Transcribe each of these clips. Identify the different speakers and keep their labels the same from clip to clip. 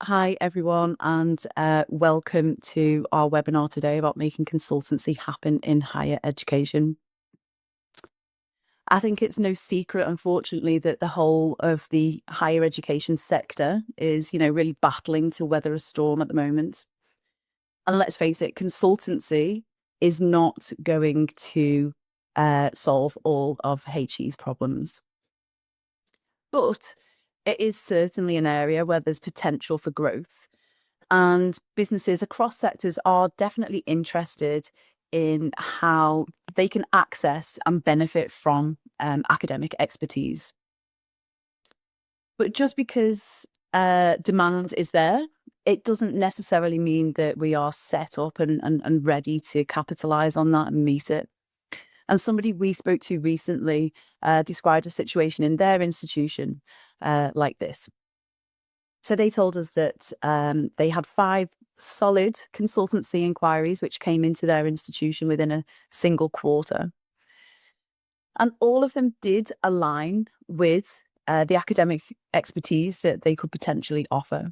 Speaker 1: Hi, everyone, and welcome to our webinar today about making consultancy happen in higher education. I think it's no secret, unfortunately, that the whole of the higher education sector is, really battling to weather a storm at the moment. And let's face it, consultancy is not going to solve all of HE's problems. But it is certainly an area where there's potential for growth. And businesses across sectors are definitely interested in how they can access and benefit from academic expertise. But just because demand is there, it doesn't necessarily mean that we are set up and ready to capitalize on that and meet it. And somebody we spoke to recently described a situation in their institution like this. So they told us that they had 5 solid consultancy inquiries which came into their institution within a single quarter. And all of them did align with the academic expertise that they could potentially offer.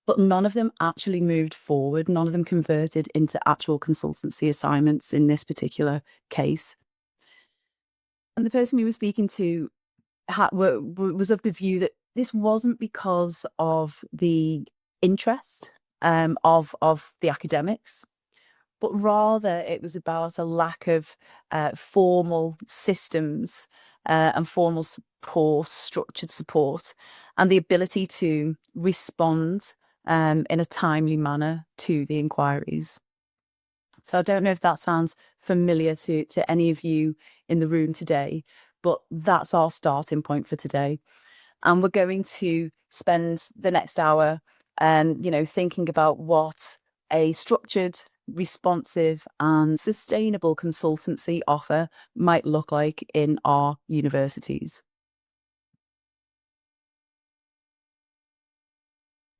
Speaker 1: But none of them actually moved forward. None of them converted into actual consultancy assignments in this particular case. And the person we were speaking to was of the view that this wasn't because of the interest of the academics, but rather it was about a lack of formal systems and formal support, structured support, and the ability to respond in a timely manner to the inquiries. So I don't know if that sounds familiar to any of you in the room today, but that's our starting point for today. And we're going to spend the next hour, thinking about what a structured, responsive, and sustainable consultancy offer might look like in our universities.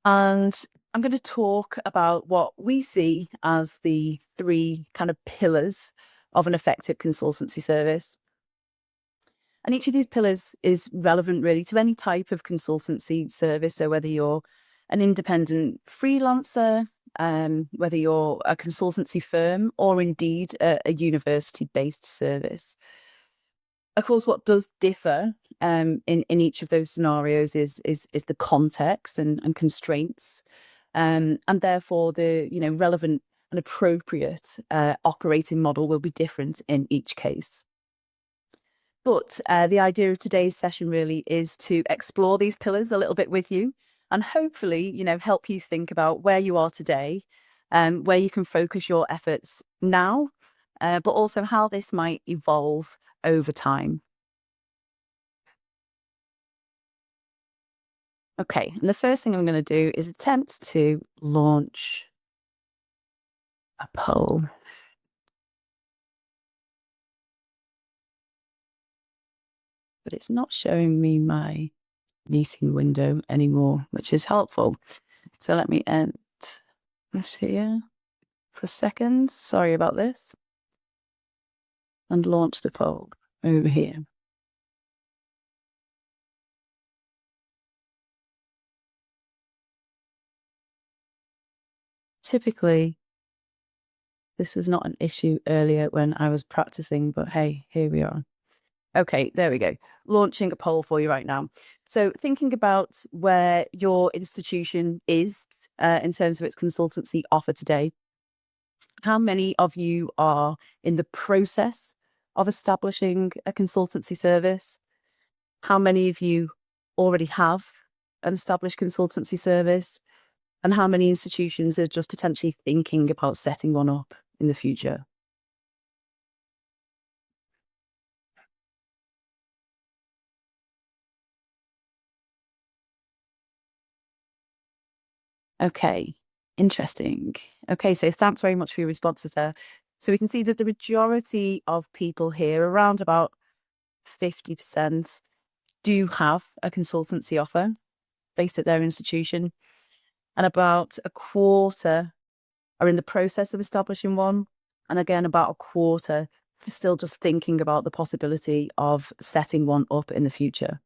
Speaker 1: And I'm going to talk about what we see as the 3 kind of pillars of an effective consultancy service. And each of these pillars is relevant really to any type of consultancy service. So whether you're an independent freelancer, whether you're a consultancy firm, or indeed a university-based service. Of course, what does differ in each of those scenarios is the context and constraints, and therefore the relevant and appropriate operating model will be different in each case. But the idea of today's session really is to explore these pillars a little bit with you and hopefully, help you think about where you are today, where you can focus your efforts now, but also how this might evolve over time. Okay, and the first thing I'm going to do is attempt to launch a poll. But it's not showing me my meeting window anymore, which is helpful. So let me end this here for a second. Sorry about this. And launch the poll over here. Typically, this was not an issue earlier when I was practicing, but hey, here we are. Okay, there we go. Launching a poll for you right now. So thinking about where your institution is in terms of its consultancy offer today, how many of you are in the process of establishing a consultancy service? How many of you already have an established consultancy service? And how many institutions are just potentially thinking about setting one up in the future? Okay, interesting. Okay, so thanks very much for your responses there. So we can see that the majority of people here, around about 50%, do have a consultancy offer based at their institution. And about a quarter are in the process of establishing one. And again, about a quarter are still just thinking about the possibility of setting one up in the future.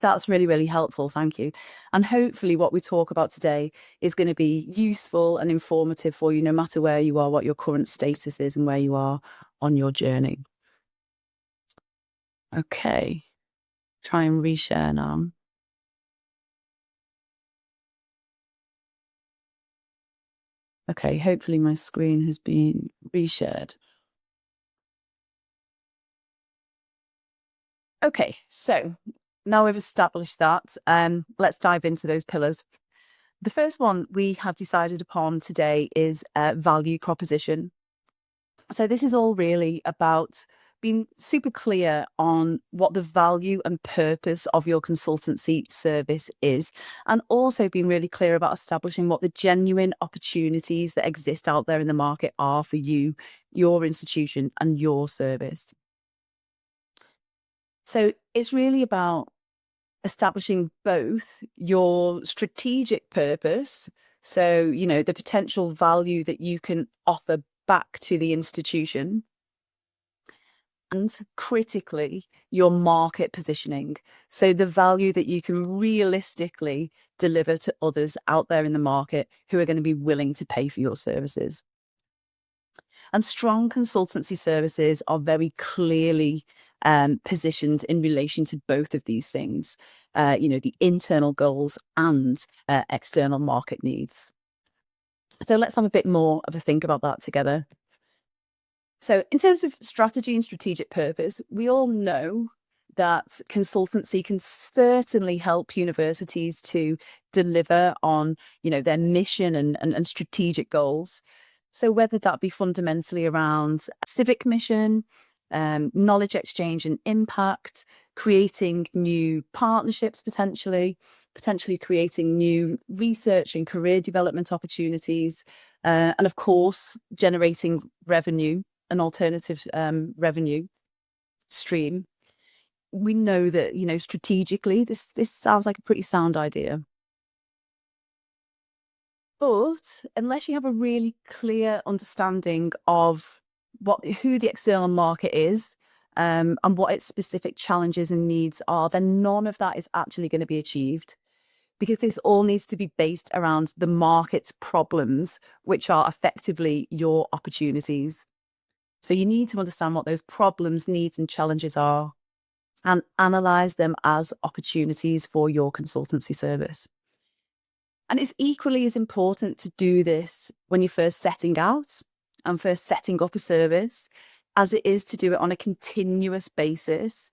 Speaker 1: That's really, really helpful. Thank you. And hopefully, what we talk about today is going to be useful and informative for you, no matter where you are, what your current status is, and where you are on your journey. Okay. Try and reshare now. Okay. Hopefully, my screen has been reshared. Okay. So now we've established that, let's dive into those pillars. The first one we have decided upon today is value proposition. So this is all really about being super clear on what the value and purpose of your consultancy service is, and also being really clear about establishing what the genuine opportunities that exist out there in the market are for you, your institution, and your service. So it's really about establishing both your strategic purpose, so, the potential value that you can offer back to the institution, and critically, your market positioning. So, the value that you can realistically deliver to others out there in the market who are going to be willing to pay for your services. And strong consultancy services are very clearly positioned in relation to both of these things, the internal goals and external market needs. So let's have a bit more of a think about that together. So, in terms of strategy and strategic purpose, we all know that consultancy can certainly help universities to deliver on, their mission and strategic goals. So, whether that be fundamentally around civic mission, knowledge exchange and impact, creating new partnerships potentially creating new research and career development opportunities, and of course, generating revenue, an alternative revenue stream. We know that, strategically, this sounds like a pretty sound idea. But unless you have a really clear understanding of who the external market is, and what its specific challenges and needs are, then none of that is actually going to be achieved, because this all needs to be based around the market's problems, which are effectively your opportunities. So you need to understand what those problems, needs, and challenges are, and analyze them as opportunities for your consultancy service. And it's equally as important to do this when you're first setting out and first setting up a service, as it is to do it on a continuous basis.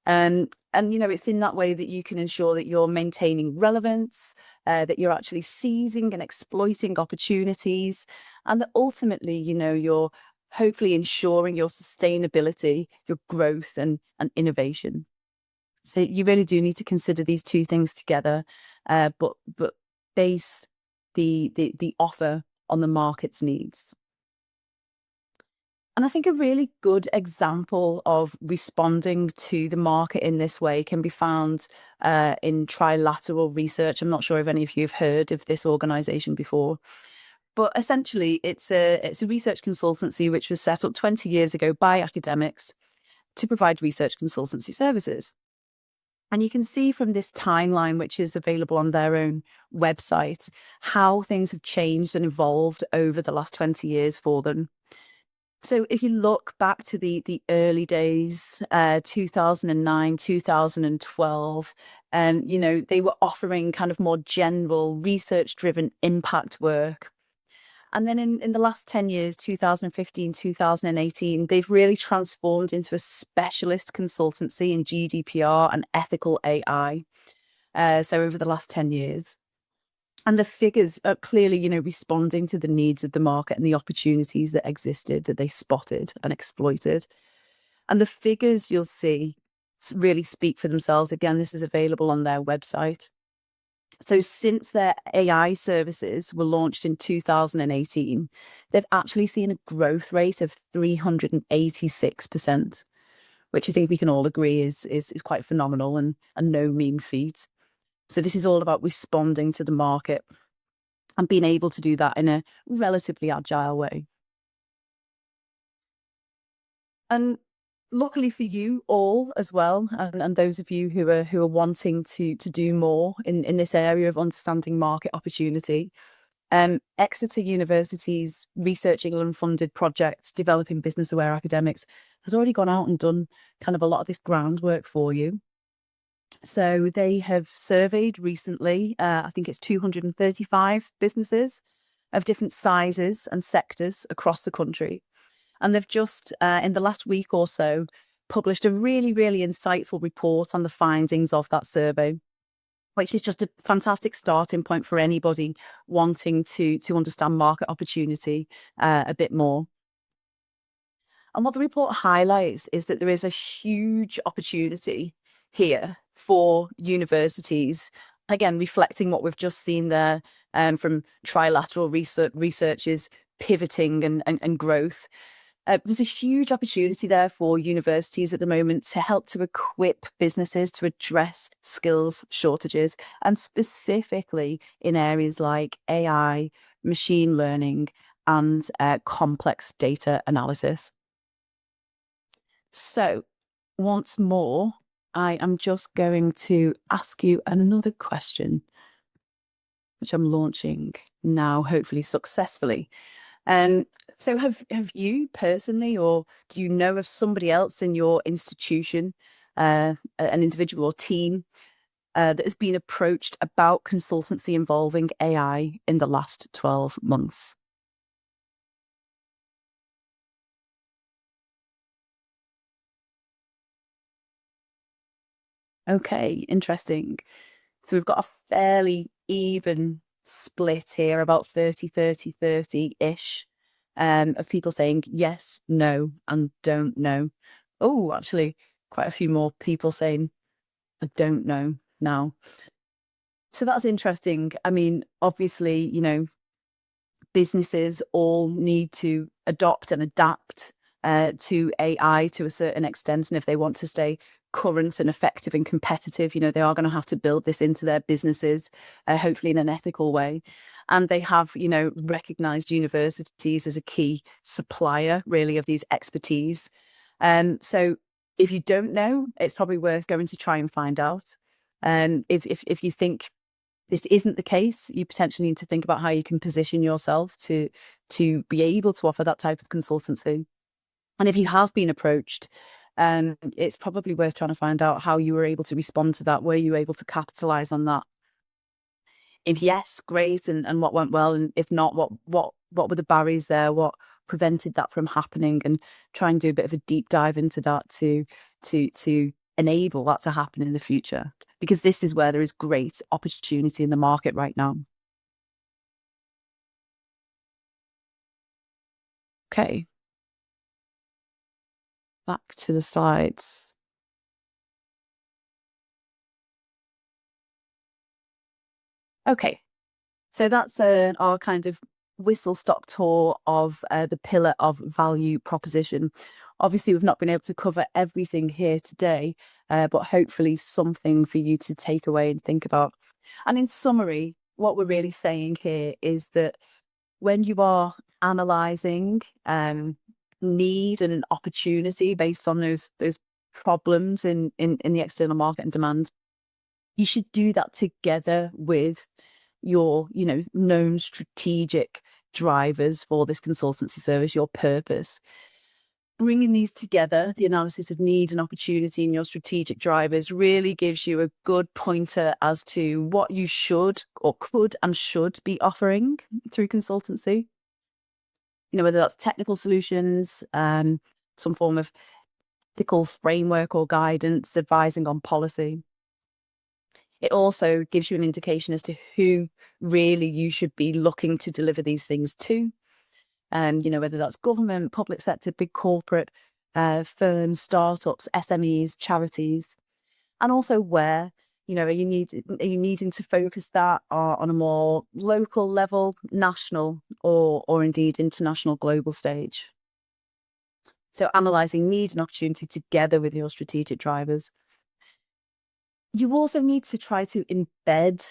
Speaker 1: And it's in that way that you can ensure that you're maintaining relevance, that you're actually seizing and exploiting opportunities, and that ultimately, you're hopefully ensuring your sustainability, your growth and innovation. So you really do need to consider these two things together, but base the offer on the market's needs. And I think a really good example of responding to the market in this way can be found in Trilateral Research. I'm not sure if any of you have heard of this organization before, but essentially it's a research consultancy which was set up 20 years ago by academics to provide research consultancy services. And you can see from this timeline, which is available on their own website, how things have changed and evolved over the last 20 years for them. So if you look back to the early days, 2009, 2012, and they were offering kind of more general research-driven impact work. And then in the last 10 years, 2015, 2018, they've really transformed into a specialist consultancy in GDPR and ethical AI. So over the last 10 years. And the figures are clearly, responding to the needs of the market and the opportunities that existed, that they spotted and exploited. And the figures you'll see really speak for themselves. Again, this is available on their website. So since their AI services were launched in 2018, they've actually seen a growth rate of 386%, which I think we can all agree is quite phenomenal and no mean feat. So this is all about responding to the market and being able to do that in a relatively agile way. And luckily for you all as well, and those of you who are wanting to do more in this area of understanding market opportunity, Exeter University's researching unfunded projects developing business aware academics has already gone out and done kind of a lot of this groundwork for you. So they have surveyed recently, I think it's 235 businesses of different sizes and sectors across the country. And they've just, in the last week or so, published a really, really insightful report on the findings of that survey, which is just a fantastic starting point for anybody wanting to understand market opportunity a bit more. And what the report highlights is that there is a huge opportunity here for universities, again, reflecting what we've just seen there from trilateral researchers pivoting and growth. There's a huge opportunity there for universities at the moment to help to equip businesses to address skills shortages, and specifically in areas like AI, machine learning, and complex data analysis. So, once more, I am just going to ask you another question, which I'm launching now, hopefully successfully. Um, so have you personally, or do you know of somebody else in your institution, an individual or team, that has been approached about consultancy involving AI in the last 12 months? Okay, interesting. So we've got a fairly even split here, about 30-30-30-ish, of people saying yes, no, and don't know. Oh, actually, quite a few more people saying I don't know now. So that's interesting. I mean, obviously, businesses all need to adopt and adapt to AI to a certain extent. And if they want to stay current and effective and competitive, they are going to have to build this into their businesses, hopefully in an ethical way. And they have, recognized universities as a key supplier, really, of these expertise. So if you don't know, it's probably worth going to try and find out. If you think this isn't the case, you potentially need to think about how you can position yourself to be able to offer that type of consultancy. And if you have been approached, it's probably worth trying to find out how you were able to respond to that. Were you able to capitalize on that? If yes, great, and what went well, and if not, what were the barriers there? What prevented that from happening? And try and do a bit of a deep dive into that to enable that to happen in the future, because this is where there is great opportunity in the market right now. Okay, back to the slides. Okay, so that's our kind of whistle stop tour of the pillar of value proposition. Obviously, we've not been able to cover everything here today, but hopefully something for you to take away and think about. And in summary, what we're really saying here is that when you are analysing need and an opportunity based on those problems in the external market and demand, you should do that together with your, known strategic drivers for this consultancy service, your purpose. Bringing these together, the analysis of need and opportunity and your strategic drivers, really gives you a good pointer as to what you should or could and should be offering through consultancy. Whether that's technical solutions, some form of ethical framework or guidance, advising on policy. It also gives you an indication as to who really you should be looking to deliver these things to. Whether that's government, public sector, big corporate firms, startups, SMEs, charities, and also where, are you needing to focus that on a more local level, national, or indeed international, global stage. So analysing need and opportunity together with your strategic drivers. You also need to try to embed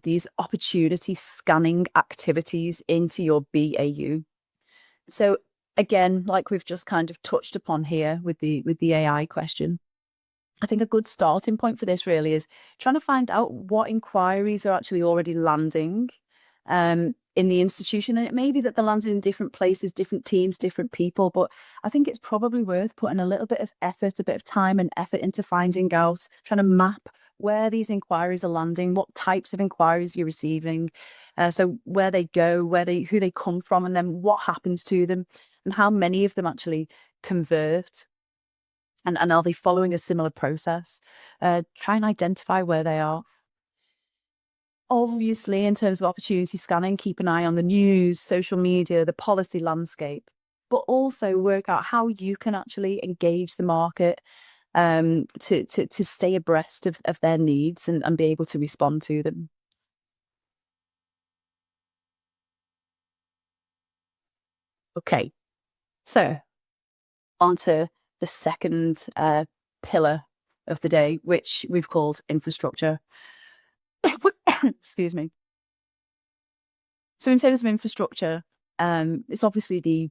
Speaker 1: these opportunity scanning activities into your BAU. So again, like we've just kind of touched upon here with the AI question, I think a good starting point for this really is trying to find out what inquiries are actually already landing in the institution. And it may be that they're landing in different places, different teams, different people, but I think it's probably worth putting a little bit of effort, a bit of time and effort into finding out, trying to map where these inquiries are landing, what types of inquiries you're receiving, so where they go, who they come from, and then what happens to them, and how many of them actually convert. And are they following a similar process? Try and identify where they are. Obviously, in terms of opportunity scanning, keep an eye on the news, social media, the policy landscape, but also work out how you can actually engage the market to stay abreast of their needs and be able to respond to them. Okay, so on to the second pillar of the day, which we've called infrastructure. Excuse me. So in terms of infrastructure, it's obviously the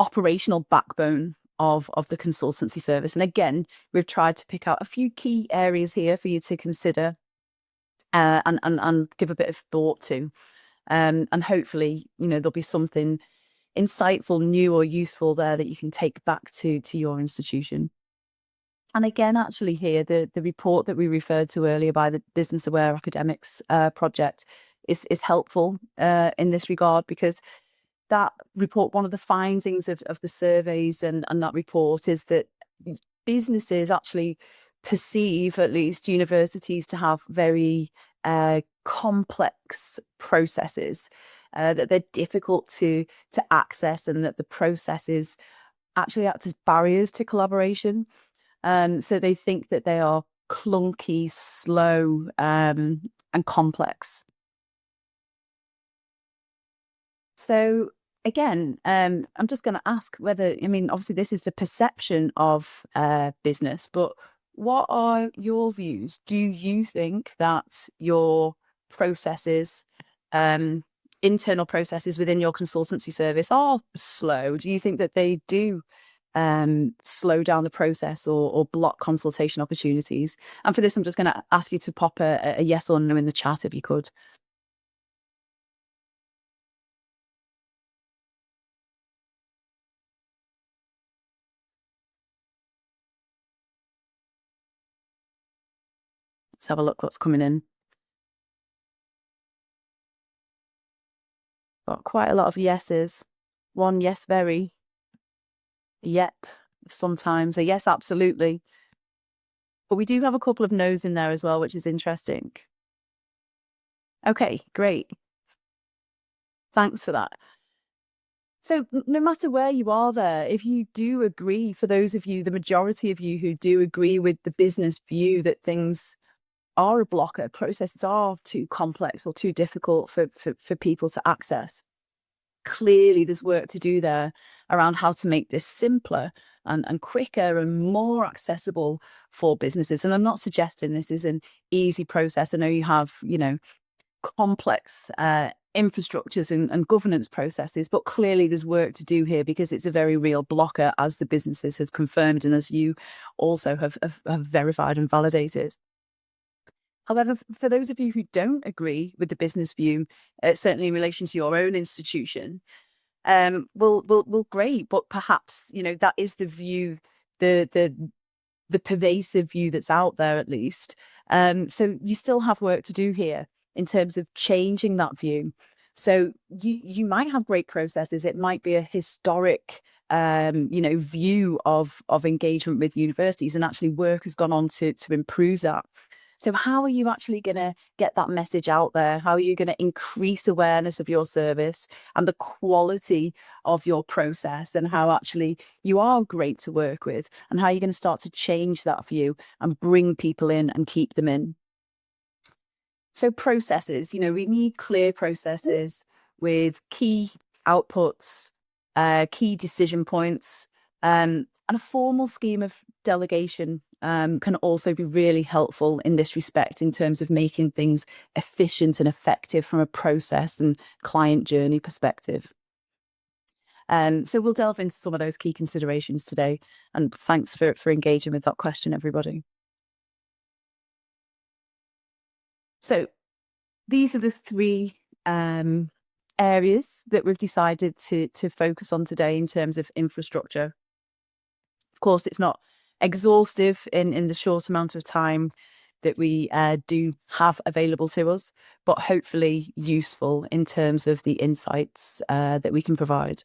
Speaker 1: operational backbone of the consultancy service. And again, we've tried to pick out a few key areas here for you to consider and give a bit of thought to. And hopefully, there'll be something insightful, new or useful there that you can take back to your institution. And again, actually here, the report that we referred to earlier by the Business Aware Academics project is helpful in this regard, because that report, one of the findings of the surveys and that report is that businesses actually perceive, at least universities, to have very complex processes, that they're difficult to access, and that the processes actually act as barriers to collaboration. So they think that they are clunky, slow, and complex. So again, I'm just going to ask whether, obviously this is the perception of business, but what are your views? Do you think that your processes, internal processes within your consultancy service are slow? Do you think that they do slow down the process or block consultation opportunities? And for this, I'm just going to ask you to pop a yes or no in the chat if you could. Let's have a look what's coming in. Got quite a lot of yeses. One yes, very. Yep, sometimes. A yes, absolutely. But we do have a couple of no's in there as well, which is interesting. Okay, great. Thanks for that. So no matter where you are there, if you do agree, for those of you, the majority of you who do agree with the business view that things are a blocker, processes are too complex or too difficult for people to access, clearly there's work to do there around how to make this simpler and quicker and more accessible for businesses. And I'm not suggesting this is an easy process. I know you have, complex infrastructures and governance processes, but clearly there's work to do here, because it's a very real blocker, as the businesses have confirmed and as you also have verified and validated. However, for those of you who don't agree with the business view, certainly in relation to your own institution, well, great, but perhaps that is the view, the pervasive view that's out there, at least. So you still have work to do here in terms of changing that view. So you might have great processes. It might be a historic view of engagement with universities, and actually work has gone on to improve that. So how are you actually going to get that message out there? How are you going to increase awareness of your service and the quality of your process, and how actually you are great to work with, and how you're going to start to change that view and bring people in and keep them in? So processes, we need clear processes with key outputs, key decision points, and a formal scheme of delegation can also be really helpful in this respect, in terms of making things efficient and effective from a process and client journey perspective. So we'll delve into some of those key considerations today. And thanks for engaging with that question, everybody. So these are the three areas that we've decided to focus on today in terms of infrastructure. Of course, it's not exhaustive in the short amount of time that we do have available to us, but hopefully useful in terms of the insights that we can provide.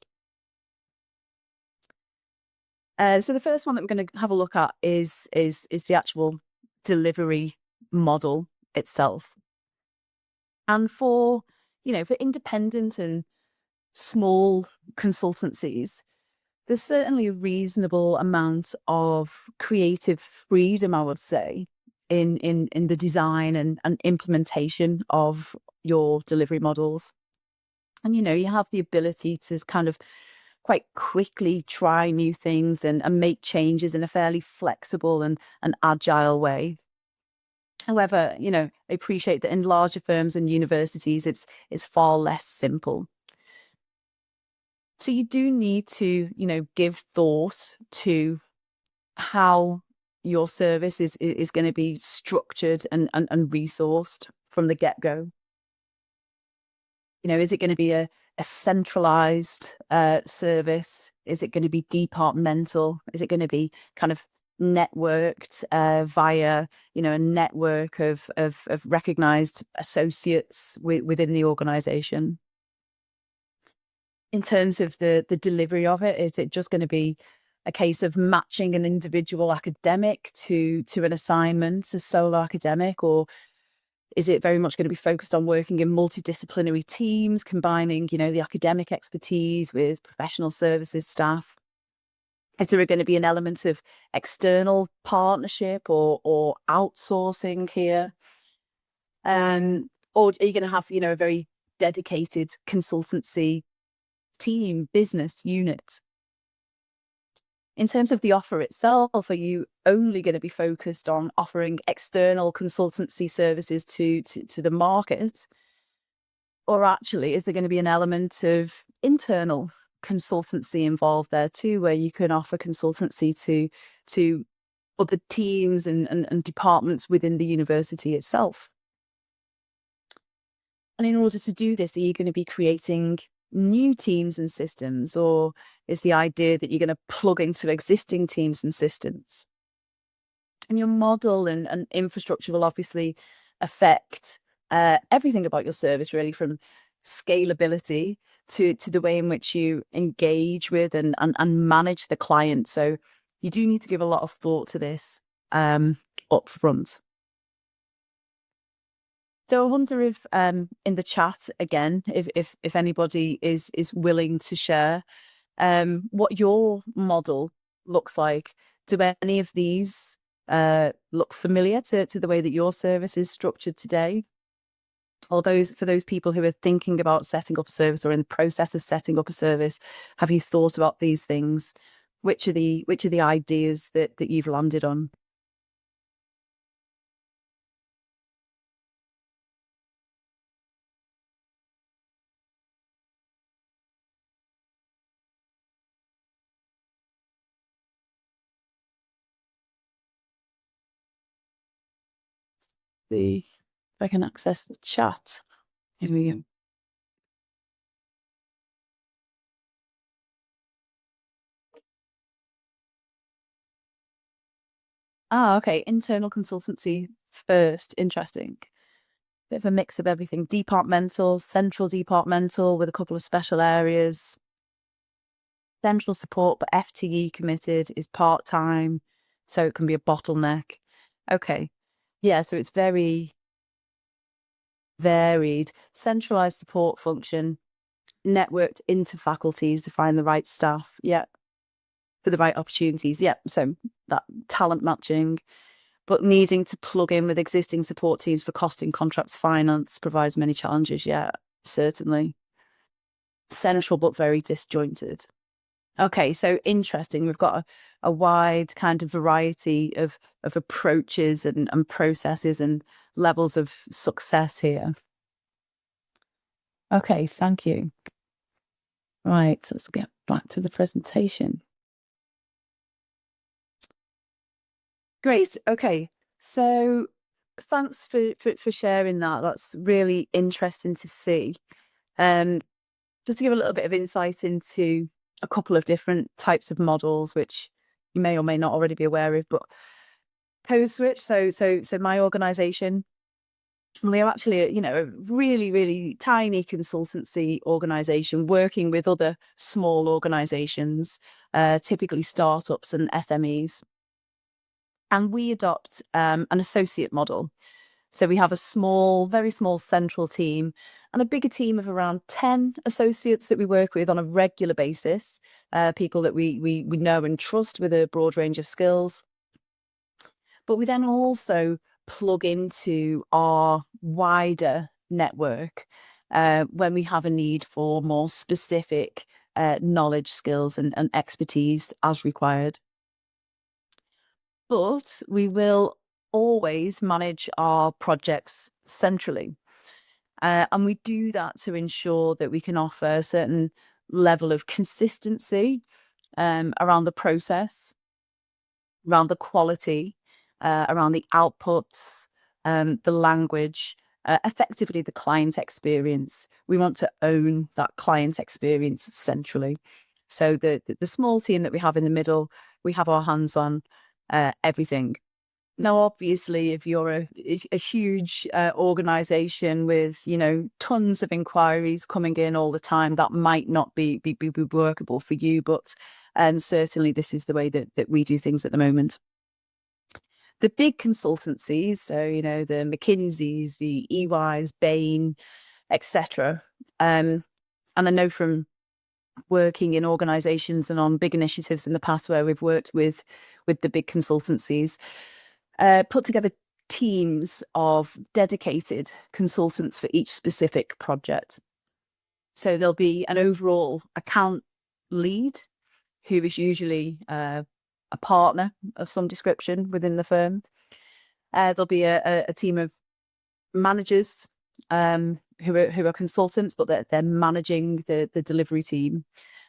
Speaker 1: So the first one that we're going to have a look at is the actual delivery model itself. And for independent and small consultancies, there's certainly a reasonable amount of creative freedom, I would say, in the design and implementation of your delivery models. And you have the ability to kind of quite quickly try new things and make changes in a fairly flexible and agile way. However, I appreciate that in larger firms and universities, it's far less simple. So you do need to, give thought to how your service is going to be structured and resourced from the get-go. Is it going to be a centralized service? Is it going to be departmental? Is it going to be kind of networked via, a network of recognized associates within the organization? In terms of the delivery of it, is it just going to be a case of matching an individual academic to an assignment, a solo academic, or is it very much going to be focused on working in multidisciplinary teams, combining, the academic expertise with professional services staff? Is there going to be an element of external partnership or outsourcing here? Or are you going to have, a very dedicated consultancy team, business unit? In terms of the offer itself, are you only going to be focused on offering external consultancy services to the market? Or actually, is there going to be an element of internal consultancy involved there too, where you can offer consultancy to other teams and departments within the university itself? And in order to do this, are you going to be creating new teams and systems, or is the idea that you're going to plug into existing teams and systems? And your model and infrastructure will obviously affect everything about your service, really, from scalability to the way in which you engage with and manage the client. So you do need to give a lot of thought to this up front. So I wonder if in the chat again, if anybody is willing to share what your model looks like. Do any of these look familiar to the way that your service is structured today? Or for those people who are thinking about setting up a service or in the process of setting up a service, have you thought about these things? Which are the ideas that you've landed on? If I can access the chat. Here we go. Okay. Internal consultancy first. Interesting. Bit of a mix of everything. Departmental, central departmental with a couple of special areas. Central support, but FTE committed is part-time, so it can be a bottleneck. Okay. Yeah, so it's very varied. Centralized support function, networked into faculties to find the right staff. Yeah. For the right opportunities. Yeah. So that talent matching, but needing to plug in with existing support teams for costing, contracts, finance provides many challenges. Yeah, certainly. Central, but very disjointed. Okay, so interesting. We've got a wide kind of variety of approaches and processes and levels of success here. Okay, thank you. Right, so let's get back to the presentation. Great. Okay. So thanks for sharing that. That's really interesting to see. Just to give a little bit of insight into a couple of different types of models, which you may or may not already be aware of, but Code Switch. So my organization, we're actually a really tiny consultancy organization working with other small organizations, typically startups and SMEs. And we adopt an associate model. So we have a very small central team and a bigger team of around 10 associates that we work with on a regular basis, people that we know and trust with a broad range of skills. But we then also plug into our wider network when we have a need for more specific knowledge, skills, and expertise as required. But we will always manage our projects centrally. And we do that to ensure that we can offer a certain level of consistency around the process, around the quality, around the outputs, the language, effectively the client experience. We want to own that client experience centrally. So the small team that we have in the middle, we have our hands on everything. Now, obviously, if you're a huge organization with, tons of inquiries coming in all the time, that might not be workable for you. But certainly this is the way that we do things at the moment. The big consultancies, so, the McKinseys, the EYs, Bain, etc. And I know from working in organizations and on big initiatives in the past where we've worked with the big consultancies, put together teams of dedicated consultants for each specific project. So there'll be an overall account lead who is usually a partner of some description within the firm. There'll be a team of managers who are consultants, but they're managing the delivery team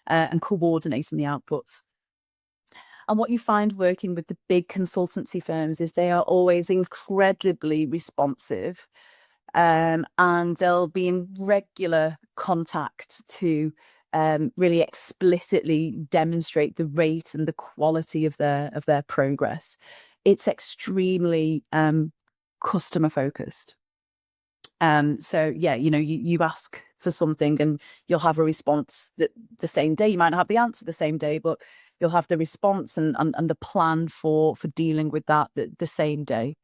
Speaker 1: and coordinating the outputs. And what you find working with the big consultancy firms is they are always incredibly responsive, and they'll be in regular contact to really explicitly demonstrate the rate and the quality of their progress. It's extremely customer focused. So yeah, you ask for something and you'll have a response that the same day. You might not have the answer the same day, but you'll have the response and the plan for dealing with that the same day.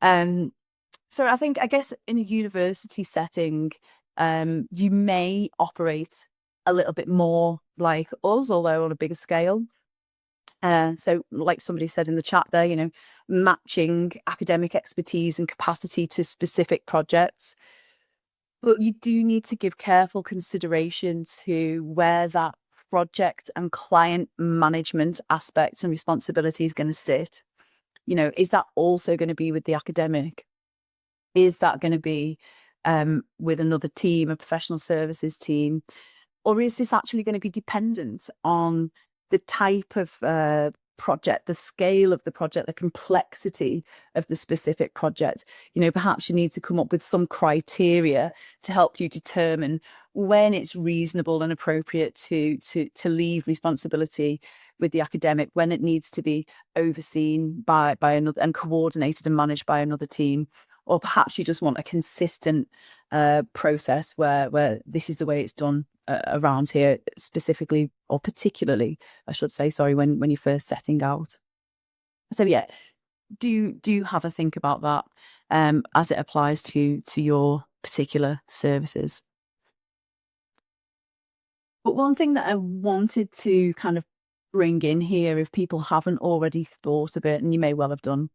Speaker 1: So I guess in a university setting, you may operate a little bit more like us, although on a bigger scale. So like somebody said in the chat there, matching academic expertise and capacity to specific projects. But you do need to give careful consideration to where that project and client management aspects and responsibility is going to sit. Is that also going to be with the academic? Is that going to be with another team, a professional services team? Or is this actually going to be dependent on the type of project, the scale of the project, the complexity of the specific project? Perhaps you need to come up with some criteria to help you determine when it's reasonable and appropriate to leave responsibility with the academic, when it needs to be overseen by another and coordinated and managed by another team. Or perhaps you just want a consistent process where this is the way it's done around here, specifically or particularly, I should say, sorry, when you're first setting out. So yeah, do have a think about that as it applies to your particular services. But one thing that I wanted to kind of bring in here, if people haven't already thought of it, and you may well have done,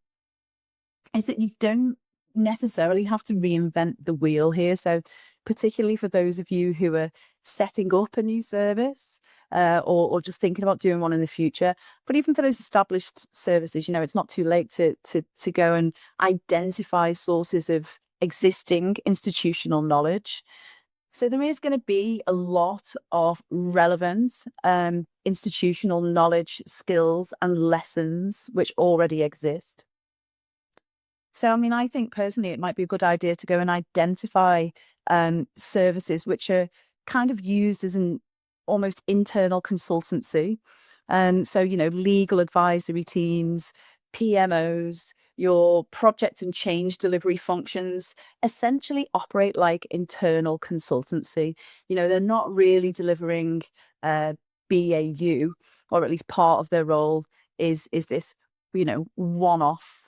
Speaker 1: is that you don't necessarily have to reinvent the wheel here. So particularly for those of you who are setting up a new service or just thinking about doing one in the future, but even for those established services, it's not too late to go and identify sources of existing institutional knowledge. So there is going to be a lot of relevant institutional knowledge, skills, and lessons which already exist. So, I mean, I think personally it might be a good idea to go and identify services which are kind of used as an almost internal consultancy. So, legal advisory teams, PMOs, your project and change delivery functions essentially operate like internal consultancy. They're not really delivering BAU, or at least part of their role is this, one-off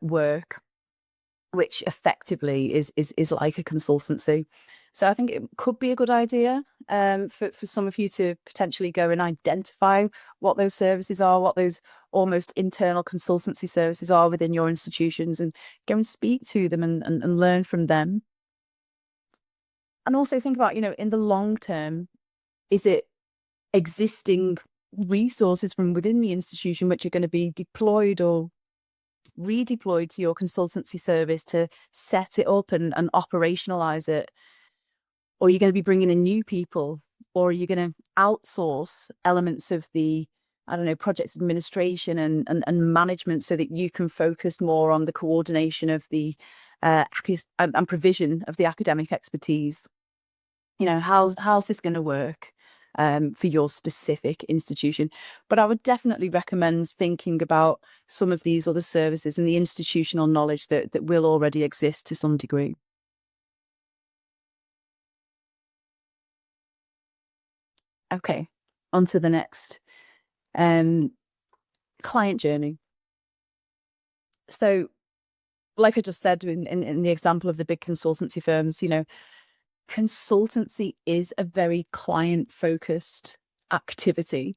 Speaker 1: work, which effectively is like a consultancy. So I think it could be a good idea for some of you to potentially go and identify what those services are, what those almost internal consultancy services are within your institutions, and go and speak to them and learn from them. And also think about, in the long term, is it existing resources from within the institution which are going to be deployed or redeployed to your consultancy service to set it up and operationalize it? Or are you going to be bringing in new people? Or are you going to outsource elements of the, I don't know, project administration and management so that you can focus more on the coordination of the and provision of the academic expertise? How's this going to work for your specific institution? But I would definitely recommend thinking about some of these other services and the institutional knowledge that will already exist to some degree. Okay, on to the next. Client journey. So, like I just said in the example of the big consultancy firms, consultancy is a very client-focused activity.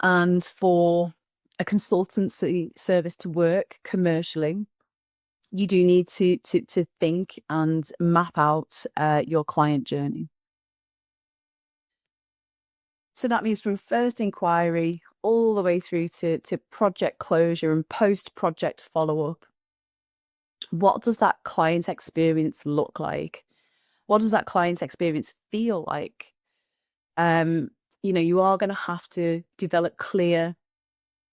Speaker 1: And for a consultancy service to work commercially, you do need to think and map out your client journey. So that means from first inquiry all the way through to project closure and post-project follow-up. What does that client experience look like? What does that client experience feel like? You are going to have to develop clear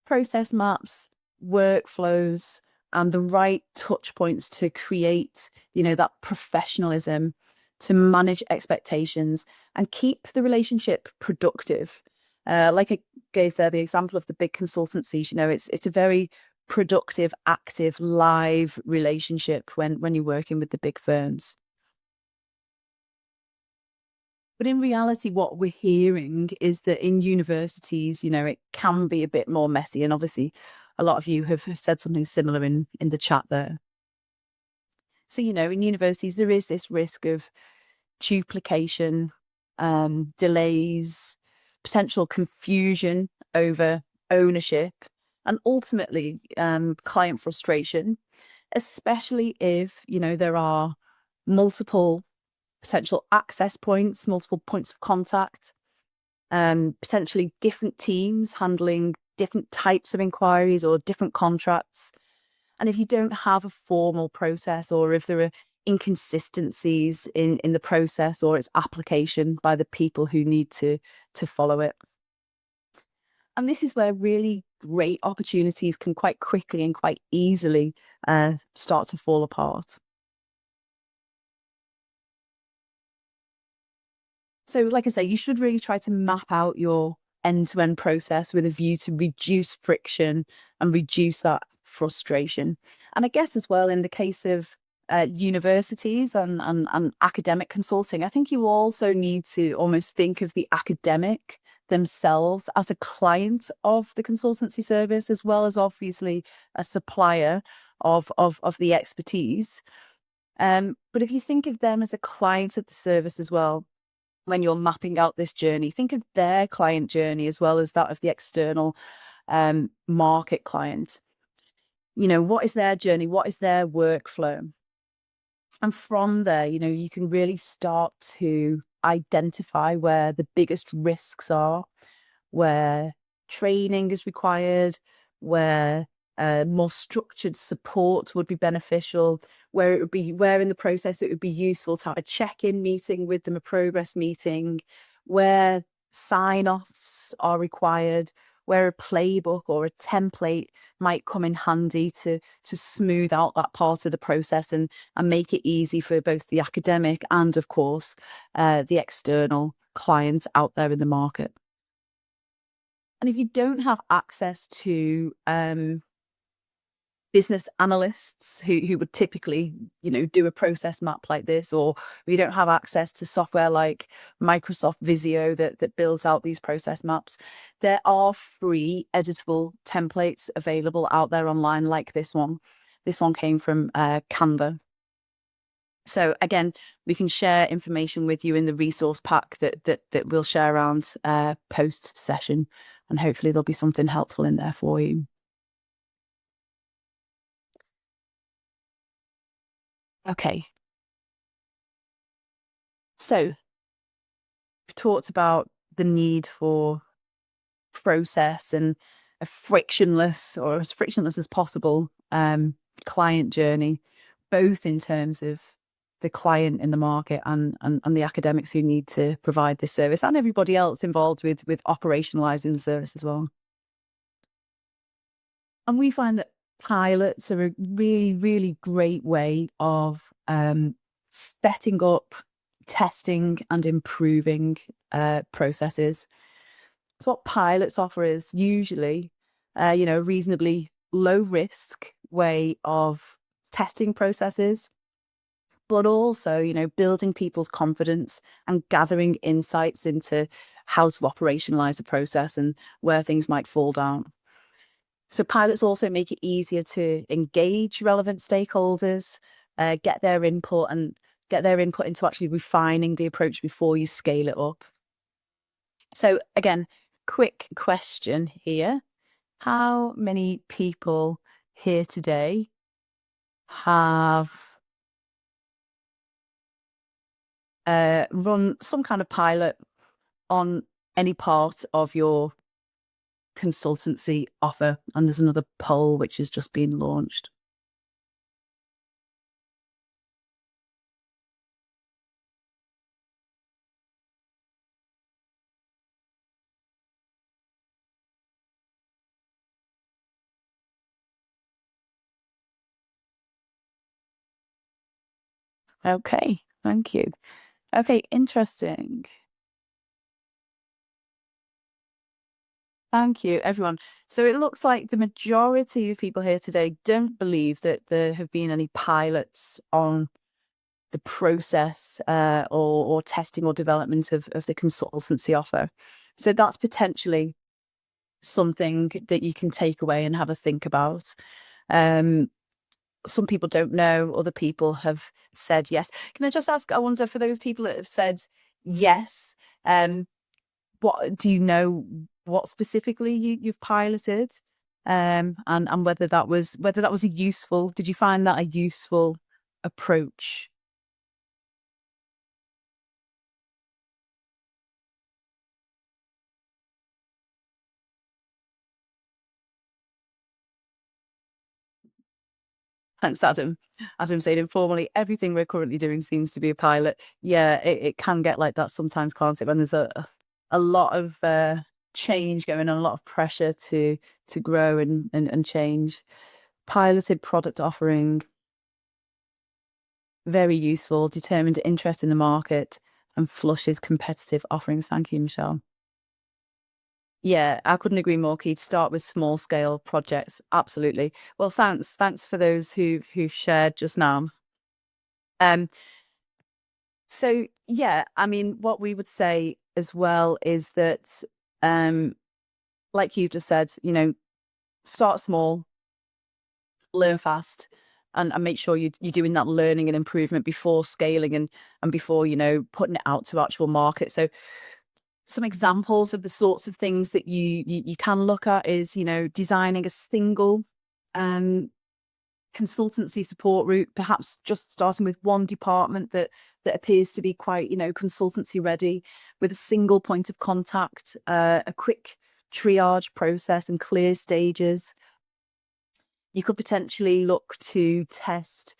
Speaker 1: process maps, workflows, and the right touch points to create, that professionalism, to manage expectations and keep the relationship productive. Like I gave there the example of the big consultancies, it's a very productive, active, live relationship when you're working with the big firms. But in reality, what we're hearing is that in universities, it can be a bit more messy. And obviously, a lot of you have said something similar in the chat there. So, in universities, there is this risk of duplication, delays, potential confusion over ownership, and ultimately client frustration, especially if, there are multiple potential access points, multiple points of contact, potentially different teams handling different types of inquiries or different contracts. And if you don't have a formal process, or if there are inconsistencies in the process or its application by the people who need to follow it. And this is where really great opportunities can quite quickly and quite easily start to fall apart. So, like I say, you should really try to map out your end-to-end process with a view to reduce friction and reduce that frustration. And I guess as well, in the case of universities and academic consulting, I think you also need to almost think of the academic themselves as a client of the consultancy service, as well as obviously a supplier of the expertise. But if you think of them as a client of the service as well, when you're mapping out this journey, think of their client journey as well as that of the external market client. What is their journey? What is their workflow? And from there, you can really start to identify where the biggest risks are, where training is required, where more structured support would be beneficial, where it would be, where in the process it would be useful to have a check-in meeting with them, a progress meeting, where sign-offs are required, where a playbook or a template might come in handy to smooth out that part of the process and make it easy for both the academic and, of course, the external clients out there in the market. And if you don't have access to business analysts who would typically, do a process map like this, or we don't have access to software like Microsoft Visio that builds out these process maps, there are free editable templates available out there online like this one. This one came from Canva. So again, we can share information with you in the resource pack that we'll share around post session, and hopefully there'll be something helpful in there for you. Okay, so we talked about the need for process and a frictionless, or as frictionless as possible, client journey, both in terms of the client in the market and the academics who need to provide this service, and everybody else involved with operationalizing the service as well. And we find that pilots are a really, really great way of setting up, testing, and improving processes. So what pilots offer is usually, a reasonably low risk way of testing processes, but also, building people's confidence and gathering insights into how to operationalize a process and where things might fall down. So pilots also make it easier to engage relevant stakeholders, get their input into actually refining the approach before you scale it up. So again, quick question here. How many people here today have run some kind of pilot on any part of your consultancy offer? And there's another poll which has just been launched. Okay, thank you. Okay, interesting. Thank you, everyone. So it looks like the majority of people here today don't believe that there have been any pilots on the process or testing or development of the consultancy offer. So that's potentially something that you can take away and have a think about. Some people don't know, other people have said yes. Can I just ask, I wonder, for those people that have said yes, what do you know what specifically you've piloted? And whether that was a useful, did you find that a useful approach? Thanks, Adam. As I'm saying informally, everything we're currently doing seems to be a pilot. Yeah, it can get like that sometimes, can't it? When there's a lot of change going on, a lot of pressure to grow and change. Piloted product offering, very useful, determined interest in the market, and flushes competitive offerings. Thank you, Michelle. Yeah, I couldn't agree more, Keith. Start with small scale projects. Absolutely. Well, thanks. Thanks for those who've shared just now. Um, so yeah, I mean, what we would say as well is that, like you just said, start small, learn fast, and make sure you're doing that learning and improvement before scaling and before, putting it out to actual market. So some examples of the sorts of things that you can look at is, designing a single um consultancy support route, perhaps just starting with one department that appears to be quite, consultancy ready, with a single point of contact, a quick triage process and clear stages. You could potentially look to test,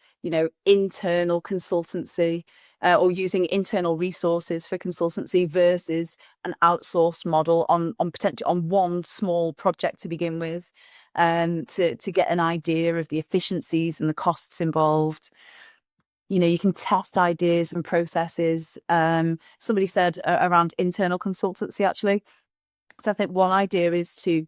Speaker 1: internal consultancy, or using internal resources for consultancy versus an outsourced model on potentially on one small project to begin with, to get an idea of the efficiencies and the costs involved. You can test ideas and processes. Somebody said around internal consultancy, actually. So I think one idea is to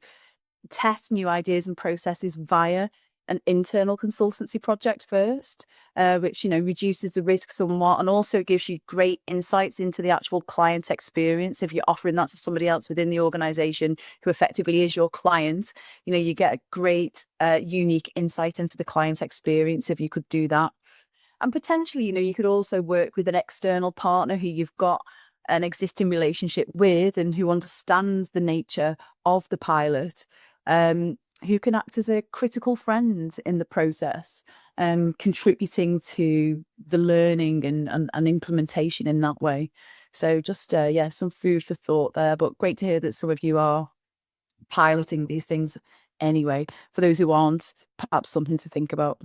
Speaker 1: test new ideas and processes via an internal consultancy project first, which reduces the risk somewhat, and also gives you great insights into the actual client experience. If you're offering that to somebody else within the organization who effectively is your client, you get a great unique insight into the client experience if you could do that. And potentially, you could also work with an external partner who you've got an existing relationship with and who understands the nature of the pilot, who can act as a critical friend in the process, contributing to the learning and implementation in that way. So just, some food for thought there, but great to hear that some of you are piloting these things anyway. For those who aren't, perhaps something to think about.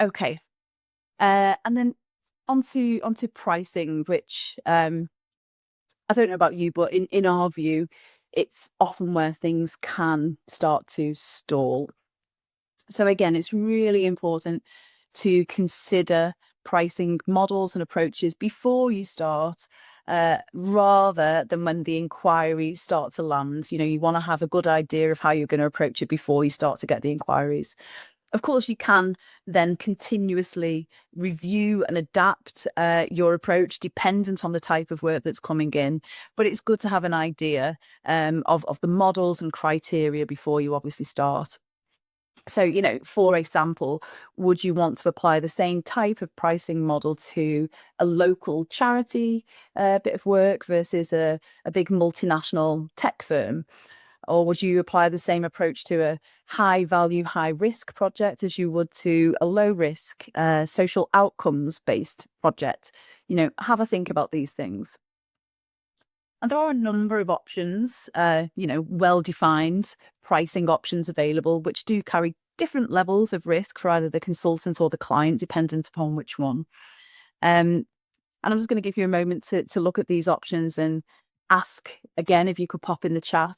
Speaker 1: Okay. And then onto pricing, which I don't know about you, but in our view, it's often where things can start to stall. So again, it's really important to consider pricing models and approaches before you start, rather than when the inquiries start to land. You want to have a good idea of how you're going to approach it before you start to get the inquiries. Of course, you can then continuously review and adapt your approach dependent on the type of work that's coming in. But it's good to have an idea of the models and criteria before you obviously start. So, for example, would you want to apply the same type of pricing model to a local charity bit of work versus a big multinational tech firm? Or would you apply the same approach to a high value, high risk project as you would to a low risk, social outcomes based project? Have a think about these things. And there are a number of options, well defined pricing options available, which do carry different levels of risk for either the consultant or the client, dependent upon which one. And I'm just going to give you a moment to look at these options and ask again if you could pop in the chat.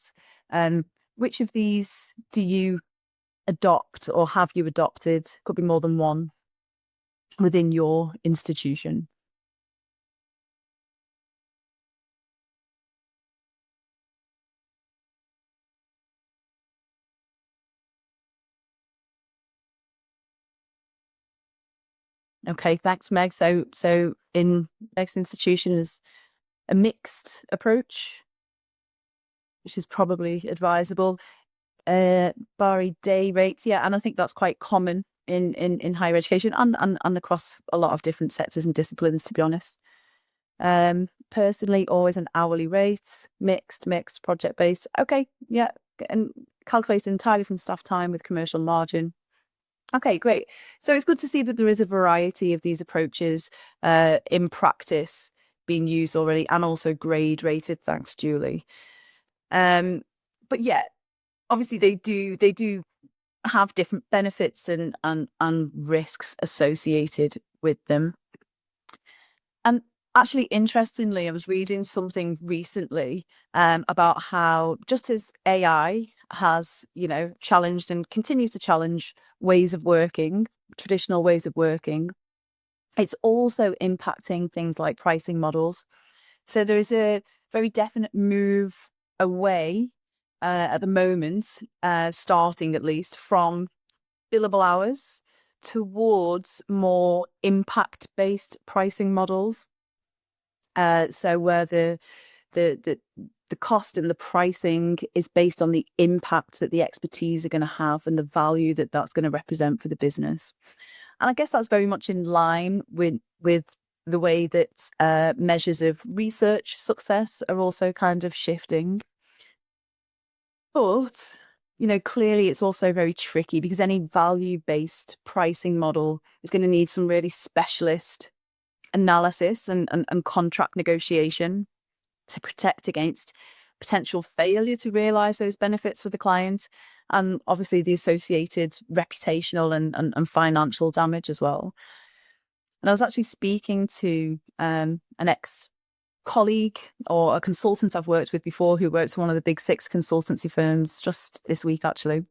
Speaker 1: Which of these do you adopt or have you adopted? Could be more than one within your institution. Okay, thanks, Meg. So in Meg's institution is a mixed approach, which is probably advisable. Barry day rates, yeah, and I think that's quite common in higher education and across a lot of different sectors and disciplines, to be honest. Personally, always an hourly rate, mixed, project based. Okay, yeah, and calculated entirely from staff time with commercial margin. Okay, great. So it's good to see that there is a variety of these approaches in practice being used already, and also grade rated. Thanks, Julie. But yeah, obviously they do have different benefits and risks associated with them. And actually, interestingly, I was reading something recently about how just as AI has, challenged and continues to challenge ways of working, traditional ways of working, it's also impacting things like pricing models. So there is a very definite move away at the moment, starting at least from billable hours towards more impact-based pricing models. So where the cost and the pricing is based on the impact that the expertise are going to have and the value that that's going to represent for the business. And I guess that's very much in line with the way that measures of research success are also kind of shifting. But, clearly it's also very tricky because any value-based pricing model is going to need some really specialist analysis and contract negotiation to protect against potential failure to realize those benefits for the client, and obviously the associated reputational and financial damage as well. And I was actually speaking to an ex-colleague or a consultant I've worked with before who works for one of the big 6 consultancy firms just this week, actually.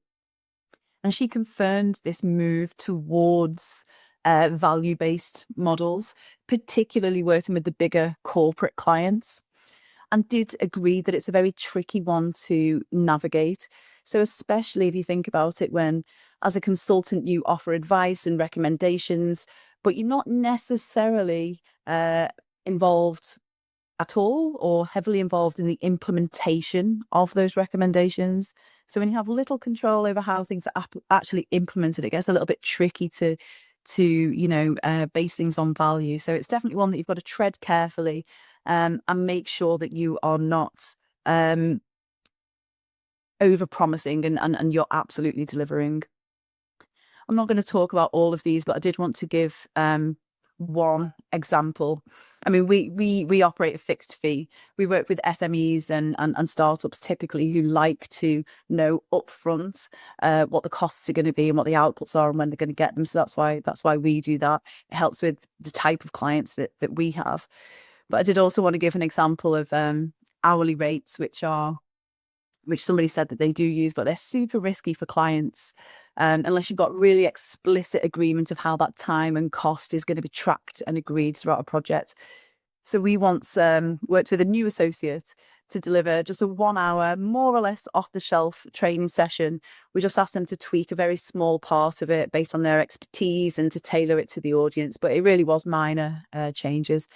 Speaker 1: And she confirmed this move towards value-based models, particularly working with the bigger corporate clients, and did agree that it's a very tricky one to navigate. So especially if you think about it, when as a consultant you offer advice and recommendations, but you're not necessarily involved at all or heavily involved in the implementation of those recommendations. So when you have little control over how things are actually implemented, it gets a little bit tricky to base things on value. So it's definitely one that you've got to tread carefully and make sure that you are not over promising and you're absolutely delivering. I'm not going to talk about all of these, but I did want to give one example. I mean, we operate a fixed fee. We work with SMEs and startups typically who like to know upfront what the costs are going to be and what the outputs are and when they're going to get them. So that's why we do that. It helps with the type of clients that we have. But I did also want to give an example of hourly rates, which somebody said that they do use, but they're super risky for clients unless you've got really explicit agreement of how that time and cost is going to be tracked and agreed throughout a project. So we once worked with a new associate to deliver just a 1 hour, more or less off-the-shelf training session. We just asked them to tweak a very small part of it based on their expertise and to tailor it to the audience, but it really was minor changes.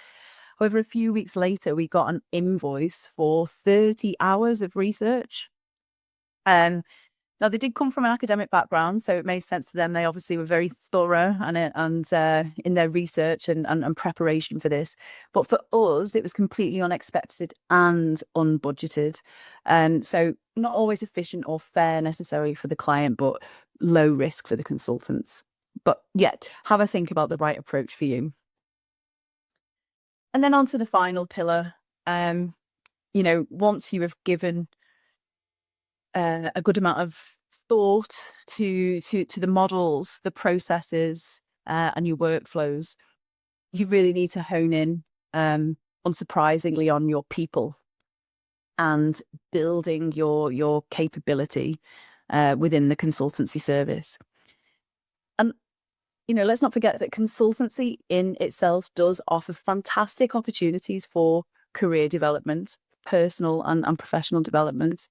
Speaker 1: However, a few weeks later, we got an invoice for 30 hours of research. Now, they did come from an academic background, so it made sense to them. They obviously were very thorough and in their research and preparation for this. But for us, it was completely unexpected and unbudgeted. So not always efficient or fair necessarily for the client, but low risk for the consultants. But yet, have a think about the right approach for you. And then on to the final pillar. Once you have given a good amount of thought to the models, the processes, and your workflows, you really need to hone in, unsurprisingly, on your people and building your capability within the consultancy service. And let's not forget that consultancy in itself does offer fantastic opportunities for career development, personal and professional development.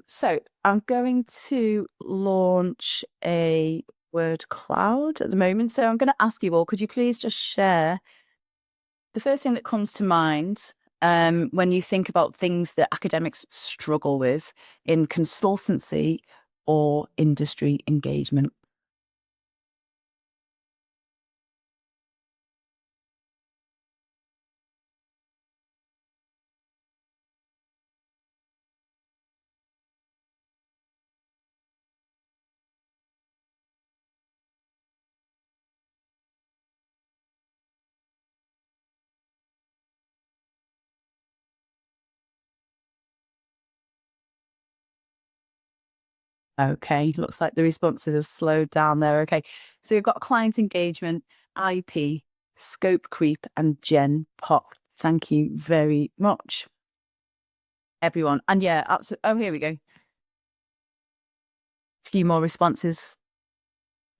Speaker 1: So I'm going to launch a word cloud at the moment. So I'm going to ask you all, could you please just share the first thing that comes to mind when you think about things that academics struggle with in consultancy or industry engagement? Okay, looks like the responses have slowed down there. Okay, so we've got client engagement, IP, scope creep, and Gen Pop. Thank you very much, everyone. And yeah, absolutely. Oh, here we go. A few more responses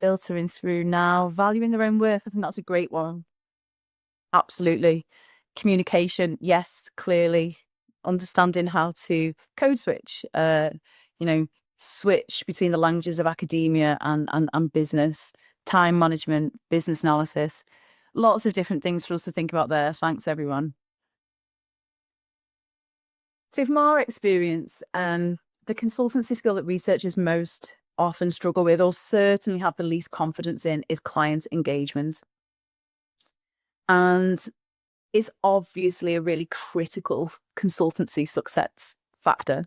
Speaker 1: filtering through now. Valuing their own worth. I think that's a great one. Absolutely. Communication, yes, clearly. Understanding how to code switch, switch between the languages of academia and business, time management, business analysis. Lots of different things for us to think about there. Thanks, everyone. So from our experience, the consultancy skill that researchers most often struggle with or certainly have the least confidence in is client engagement. And it's obviously a really critical consultancy success factor.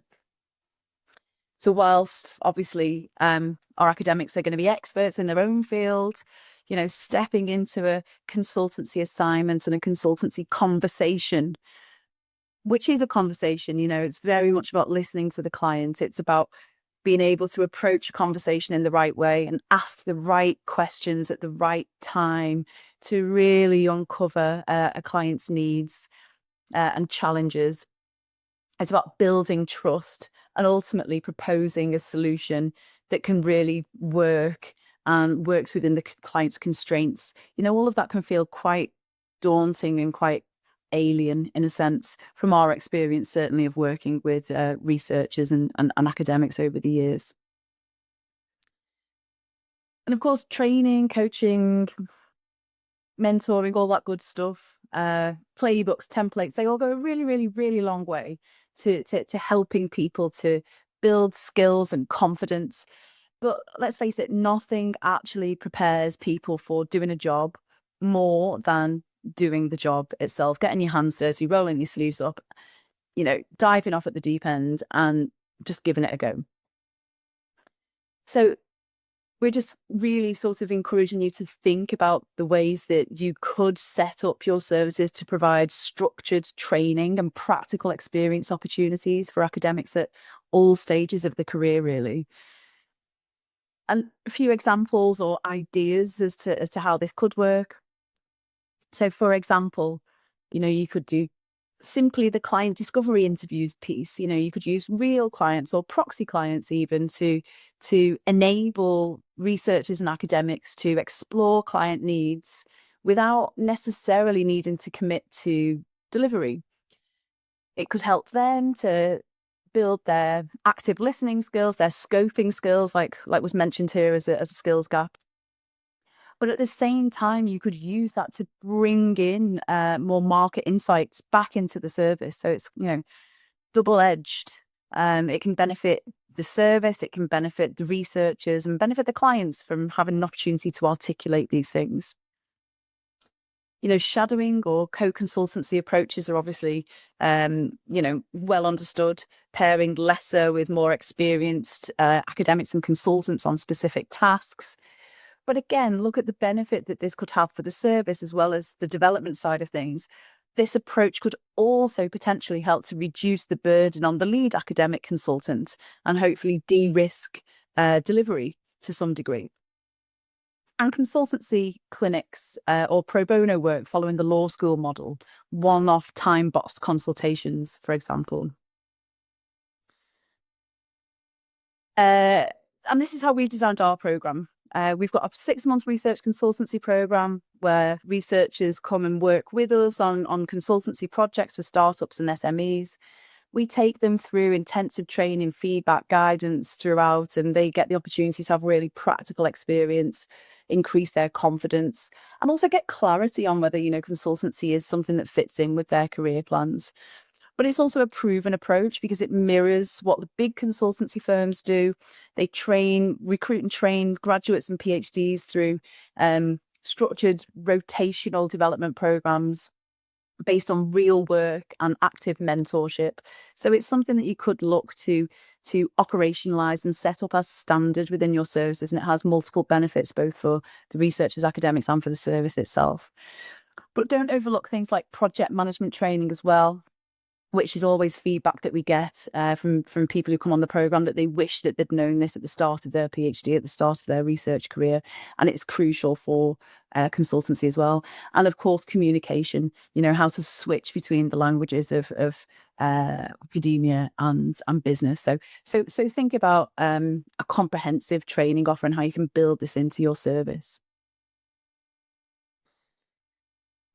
Speaker 1: So whilst obviously our academics are going to be experts in their own field, stepping into a consultancy assignment and a consultancy conversation which is a conversation. It's very much about listening to the client. It's about being able to approach a conversation in the right way and ask the right questions at the right time to really uncover a client's needs and challenges. It's about building trust and ultimately proposing a solution that can really work and works within the client's constraints. All of that can feel quite daunting and quite alien in a sense from our experience, certainly of working with researchers and academics over the years. And of course, training, coaching, mentoring, all that good stuff, playbooks, templates, they all go a really, really, really long way to helping people to build skills and confidence. But let's face it, nothing actually prepares people for doing a job more than doing the job itself, getting your hands dirty, rolling your sleeves up, diving off at the deep end and just giving it a go. So we're just really sort of encouraging you to think about the ways that you could set up your services to provide structured training and practical experience opportunities for academics at all stages of the career, really. And a few examples or ideas as to how this could work. So, for example, you could do simply the client discovery interviews piece. You could use real clients or proxy clients even to enable researchers and academics to explore client needs without necessarily needing to commit to delivery. It could help them to build their active listening skills, their scoping skills, like was mentioned here as a skills gap. But at the same time, you could use that to bring in more market insights back into the service. So it's, double-edged. It can benefit the service, it can benefit the researchers and benefit the clients from having an opportunity to articulate these things. Shadowing or co-consultancy approaches are obviously, well understood, pairing lesser with more experienced academics and consultants on specific tasks. But again, look at the benefit that this could have for the service as well as the development side of things. This approach could also potentially help to reduce the burden on the lead academic consultant and hopefully de-risk delivery to some degree. And consultancy clinics or pro bono work following the law school model, one-off time-boxed consultations, for example. And this is how we've designed our programme. We've got a 6-month research consultancy programme where researchers come and work with us on consultancy projects for startups and SMEs. We take them through intensive training, feedback, guidance throughout, and they get the opportunity to have really practical experience, increase their confidence, and also get clarity on whether, consultancy is something that fits in with their career plans. But it's also a proven approach because it mirrors what the big consultancy firms do. They recruit and train graduates and PhDs through structured rotational development programs based on real work and active mentorship. So it's something that you could look to operationalize and set up as standard within your services. And it has multiple benefits, both for the researchers, academics, and for the service itself. But don't overlook things like project management training as well, which is always feedback that we get from people who come on the programme that they wish that they'd known this at the start of their PhD, at the start of their research career. And it's crucial for consultancy as well. And of course, communication, how to switch between the languages of academia and business. So think about a comprehensive training offer and how you can build this into your service.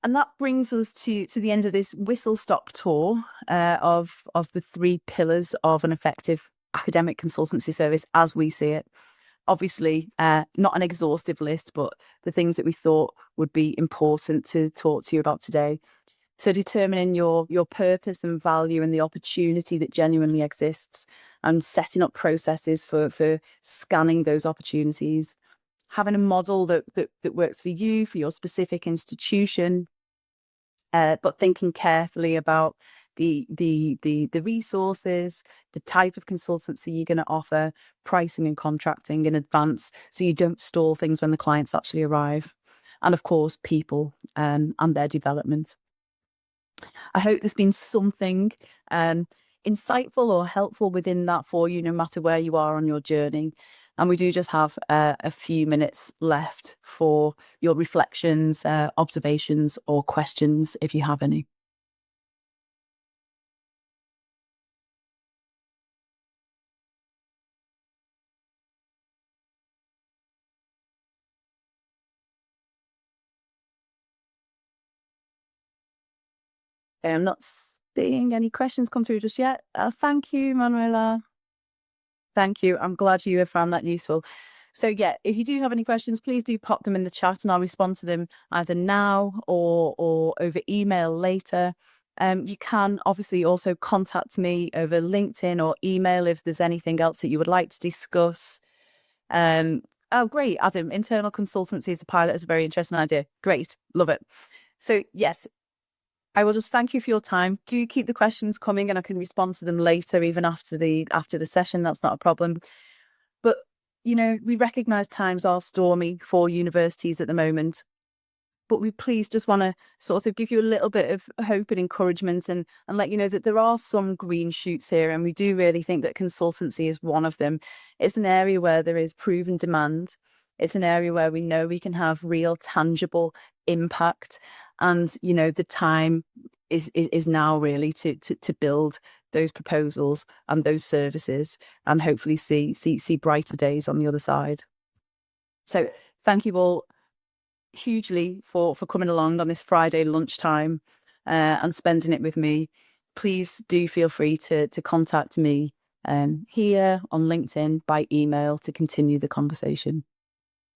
Speaker 1: And that brings us to the end of this whistle-stop tour of the 3 pillars of an effective academic consultancy service as we see it. Obviously, not an exhaustive list, but the things that we thought would be important to talk to you about today. So determining your purpose and value and the opportunity that genuinely exists, and setting up processes for scanning those opportunities. Having a model that works for you, for your specific institution, but thinking carefully about the resources, the type of consultancy you're going to offer, pricing and contracting in advance, so you don't stall things when the clients actually arrive, and of course, people and their development. I hope there's been something insightful or helpful within that for you, no matter where you are on your journey. And we do just have a few minutes left for your reflections, observations, or questions if you have any. I'm not seeing any questions come through just yet. Thank you, Manuela. Thank you. I'm glad you have found that useful. So yeah, if you do have any questions, please do pop them in the chat and I'll respond to them either now or over email later. You can obviously also contact me over LinkedIn or email if there's anything else that you would like to discuss. Oh, great, Adam, internal consultancy as a pilot is a very interesting idea. Great, love it. So yes, I will just thank you for your time. Do keep the questions coming and I can respond to them later, even after the session. That's not a problem. But, we recognise times are stormy for universities at the moment, but we please just want to sort of give you a little bit of hope and encouragement and let you know that there are some green shoots here. And we do really think that consultancy is one of them. It's an area where there is proven demand. It's an area where we know we can have real tangible impact. And, the time is now really to build those proposals and those services and hopefully see brighter days on the other side. So thank you all hugely for coming along on this Friday lunchtime and spending it with me. Please do feel free to contact me here on LinkedIn by email to continue the conversation.